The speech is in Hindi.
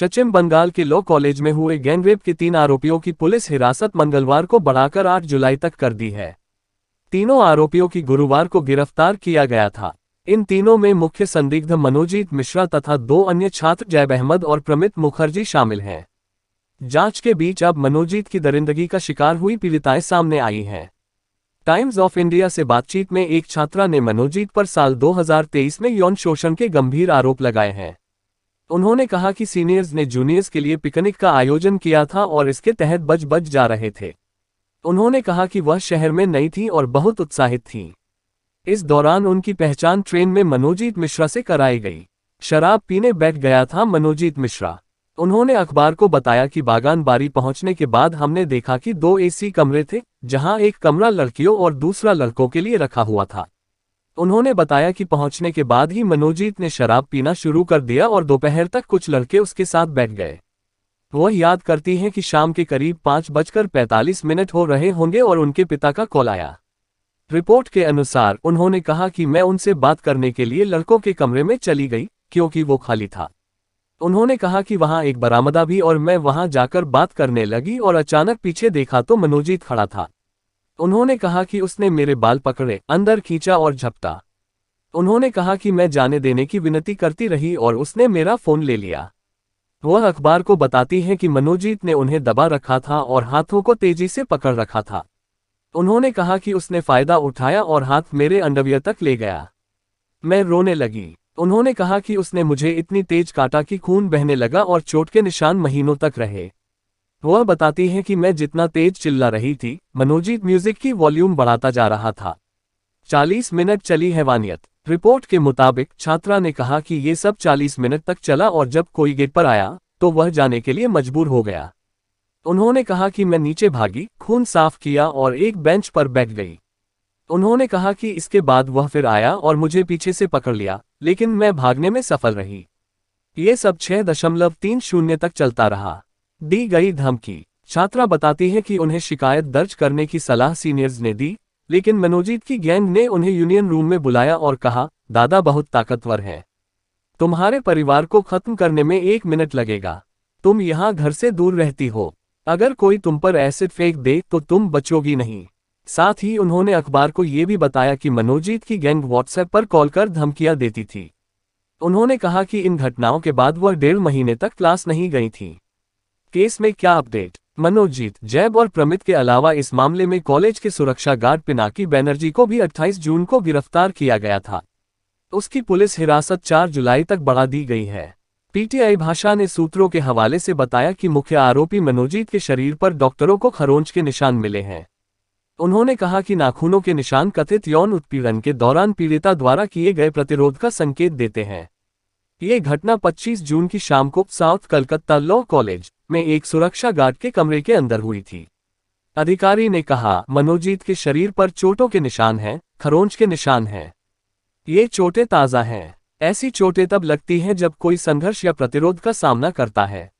पश्चिम बंगाल के लॉ कॉलेज में हुए गैंगरेप के 3 आरोपियों की पुलिस हिरासत मंगलवार को बढ़ाकर 8 जुलाई तक कर दी है। तीनों आरोपियों की गुरुवार को गिरफ्तार किया गया था। इन तीनों में मुख्य संदिग्ध मनोजीत मिश्रा तथा 2 अन्य छात्र जैब अहमद और प्रमित मुखर्जी शामिल हैं। जांच के बीच अब मनोजीत की दरिंदगी का शिकार हुई पीड़िताएं सामने आई हैं। टाइम्स ऑफ इंडिया से बातचीत में एक छात्रा ने मनोजीत पर साल 2023 में यौन शोषण के गंभीर आरोप लगाए हैं। उन्होंने कहा कि सीनियर्स ने जूनियर्स के लिए पिकनिक का आयोजन किया था और इसके तहत बज जा रहे थे। उन्होंने कहा कि वह शहर में नई थी और बहुत उत्साहित थी। इस दौरान उनकी पहचान ट्रेन में मनोजीत मिश्रा से कराई गई। शराब पीने बैठ गया था मनोजीत मिश्रा। उन्होंने अखबार को बताया कि बागान बारी पहुंचने के बाद हमने देखा कि 2 एसी कमरे थे, जहां एक कमरा लड़कियों और दूसरा लड़कों के लिए रखा हुआ था। उन्होंने बताया कि पहुंचने के बाद ही मनोजीत ने शराब पीना शुरू कर दिया और दोपहर तक कुछ लड़के उसके साथ बैठ गए। वह याद करती हैं कि शाम के करीब 5:45 हो रहे होंगे और उनके पिता का कॉल आया। रिपोर्ट के अनुसार उन्होंने कहा कि मैं उनसे बात करने के लिए लड़कों के कमरे में चली गई क्योंकि वो खाली था। उन्होंने कहा कि वहां एक बरामदा भी और मैं वहां जाकर बात करने लगी और अचानक पीछे देखा तो मनोजीत खड़ा था। उन्होंने कहा कि उसने मेरे बाल पकड़े, अंदर खींचा और झपटा। उन्होंने कहा कि मैं जाने देने की विनती करती रही और उसने मेरा फोन ले लिया। वह अखबार को बताती है कि मनोजीत ने उन्हें दबा रखा था और हाथों को तेजी से पकड़ रखा था। उन्होंने कहा कि उसने फायदा उठाया और हाथ मेरे अंडरवियर तक ले गया। मैं रोने लगी। उन्होंने कहा कि उसने मुझे इतनी तेज काटा कि खून बहने लगा और चोट के निशान महीनों तक रहे। वह बताती है कि मैं जितना तेज चिल्ला रही थी, मनोजीत म्यूजिक की वॉल्यूम बढ़ाता जा रहा था। 40 मिनट चली हैवानियत। रिपोर्ट के मुताबिक छात्रा ने कहा कि ये सब 40 मिनट तक चला और जब कोई गेट पर आया तो वह जाने के लिए मजबूर हो गया। उन्होंने कहा कि मैं नीचे भागी, खून साफ किया और एक बेंच पर बैठ गई। उन्होंने कहा कि इसके बाद वह फिर आया और मुझे पीछे से पकड़ लिया, लेकिन मैं भागने में सफल रही। ये सब 6.30 तक चलता रहा। दी गई धमकी। छात्रा बताती है कि उन्हें शिकायत दर्ज करने की सलाह सीनियर्स ने दी, लेकिन मनोजीत की गैंग ने उन्हें यूनियन रूम में बुलाया और कहा, दादा बहुत ताकतवर है। तुम्हारे परिवार को खत्म करने में 1 मिनट लगेगा। तुम यहाँ घर से दूर रहती हो। अगर कोई तुम पर एसिड फेंक दे तो तुम बचोगी नहीं। साथ ही उन्होंने अखबार को ये भी बताया कि मनोजीत की गैंग व्हाट्सएप पर कॉल कर धमकियां देती थी। उन्होंने कहा कि इन घटनाओं के बाद वह 1.5 महीने तक क्लास नहीं गई थी। केस में क्या अपडेट? मनोजीत, जैब और प्रमित के अलावा इस मामले में कॉलेज के सुरक्षा गार्ड पिनाकी बनर्जी को भी 28 जून को गिरफ्तार किया गया था। उसकी पुलिस हिरासत 4 जुलाई तक बढ़ा दी गई है। पीटीआई भाषा ने सूत्रों के हवाले से बताया कि मुख्य आरोपी मनोजीत के शरीर पर डॉक्टरों को खरोंच के निशान मिले हैं। उन्होंने कहा कि नाखूनों के निशान कथित यौन उत्पीड़न के दौरान पीड़िता द्वारा किए गए प्रतिरोध का संकेत देते हैं। ये घटना 25 जून की शाम को साउथ कलकत्ता लॉ कॉलेज में एक सुरक्षा गार्ड के कमरे के अंदर हुई थी। अधिकारी ने कहा, मनोजीत के शरीर पर चोटों के निशान हैं, खरोंच के निशान हैं। ये चोटें ताज़ा हैं। ऐसी चोटें तब लगती हैं जब कोई संघर्ष या प्रतिरोध का सामना करता है।